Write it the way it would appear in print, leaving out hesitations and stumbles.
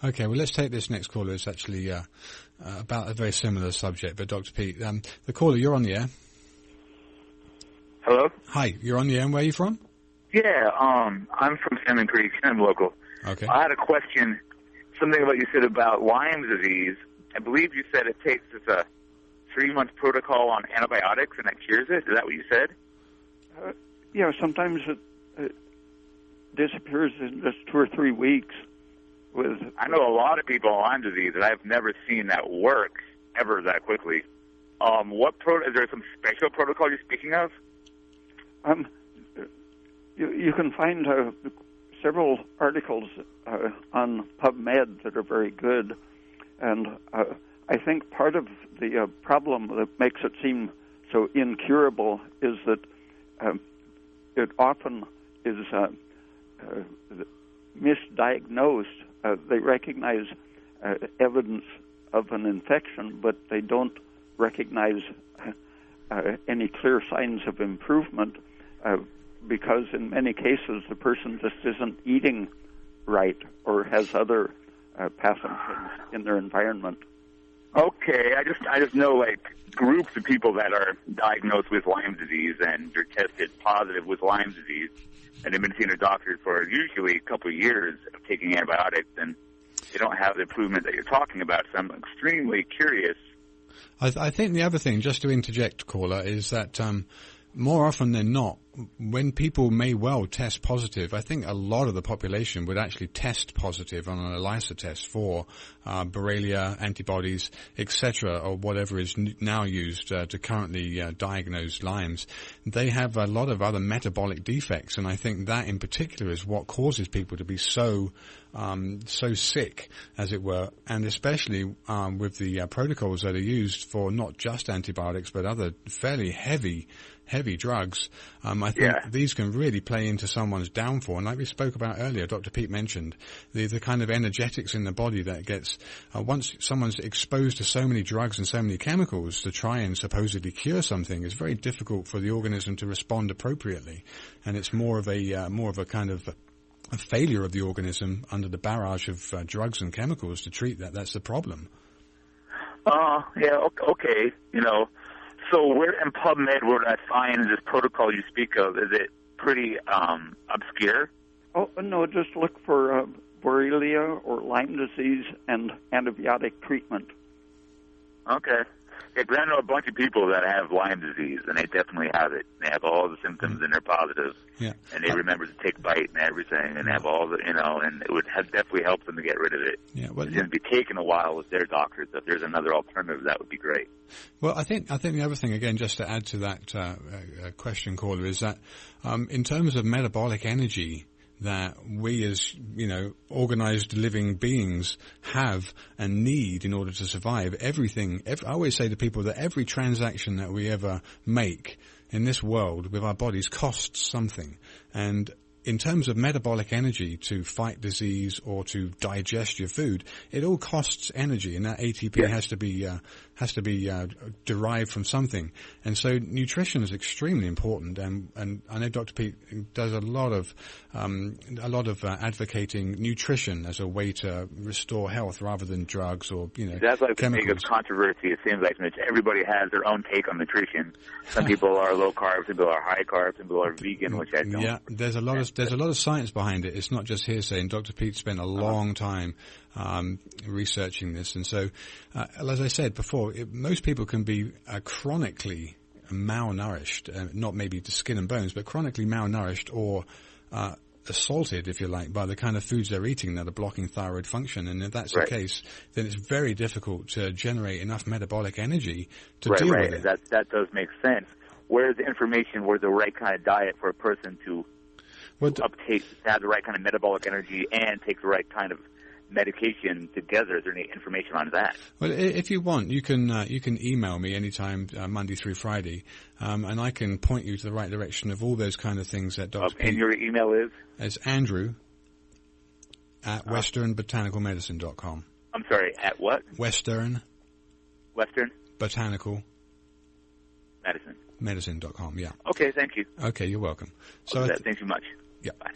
Okay, well, let's take this next caller. It's actually about a very similar subject, but Dr. Peat, the caller, you're on the air. Hello? Hi, you're on the air, and where are you from? Yeah, I'm from Salmon Creek. I'm local. Okay. I had a question, something about you said about Lyme disease. I believe you said it takes a 3-month protocol on antibiotics and that cures it. Is that what you said? Yeah, sometimes it disappears in just 2 or 3 weeks. I know a lot of people with Lyme disease, and I've never seen that work ever that quickly. Is there some special protocol you're speaking of? You can find several articles on PubMed that are very good, and I think part of the problem that makes it seem so incurable is that it often is misdiagnosed. They recognize evidence of an infection, but they don't recognize any clear signs of improvement because in many cases the person just isn't eating right or has other pathogens in their environment. Okay, I just know like groups of people that are diagnosed with Lyme disease and they're tested positive with Lyme disease, and they've been seeing a doctor for usually a couple of years of taking antibiotics, and they don't have the improvement that you're talking about. So I'm extremely curious. I think the other thing, just to interject, caller, is that more often than not, when people may well test positive, I think a lot of the population would actually test positive on an ELISA test for Borrelia, antibodies, etc., or whatever is now used to currently diagnose Lyme's. They have a lot of other metabolic defects, and I think that in particular is what causes people to be so sick, as it were, and especially with the protocols that are used for not just antibiotics but other fairly heavy drugs. I think these can really play into someone's downfall. And like we spoke about earlier, Dr. Peat mentioned the kind of energetics in the body that gets once someone's exposed to so many drugs and so many chemicals to try and supposedly cure something, it's very difficult for the organism to respond appropriately, and it's more of a kind of a failure of the organism under the barrage of drugs and chemicals to treat that. That's the problem. Okay. So where in PubMed would I find this protocol you speak of? Is it pretty obscure? Oh, no, just look for Borrelia or Lyme disease and antibiotic treatment. Okay. Yeah, 'cause I know a bunch of people that have Lyme disease, and they definitely have it. They have all the symptoms, and they're positive. Yeah. And they remember to take bite and everything, and have all the, and it would definitely help them to get rid of it. Yeah, well, it's going to be taken a while with their doctors. If there's another alternative, that would be great. Well, I think the other thing, again, just to add to that question, caller, is that in terms of metabolic energy that we as, organized living beings have and need in order to survive, I always say to people that every transaction that we ever make in this world with our bodies costs something. And in terms of metabolic energy to fight disease or to digest your food, it all costs energy, and that ATP has to be derived from something. And so nutrition is extremely important. And I know Dr. Peat does a lot of advocating nutrition as a way to restore health rather than drugs or that's like chemicals. The biggest controversy. It seems like Mitch, everybody has their own take on nutrition. Some people are low carb, some people are high carb, some people are vegan, which I don't. Yeah, there's a lot of science behind it. It's not just hearsay. And Dr. Peat spent a long time researching this. And so, as I said before, most people can be chronically malnourished, not maybe to skin and bones, but chronically malnourished or assaulted, if you like, by the kind of foods they're eating that are blocking thyroid function. And if that's the case, then it's very difficult to generate enough metabolic energy to deal with it. That does make sense. Where's the information, where's the right kind of diet for a person to uptake, to have the right kind of metabolic energy and take the right kind of medication together? Is there any information on that? Well, if you want, you can email me anytime, Monday through Friday, and I can point you to the right direction of all those kind of things that Dr. Peat. And your email is? It's Andrew at westernbotanicalmedicine.com. I'm sorry, at what? Western Botanical Medicine.com, yeah. Okay, thank you. Okay, you're welcome. So thank you much. Yeah. Bye.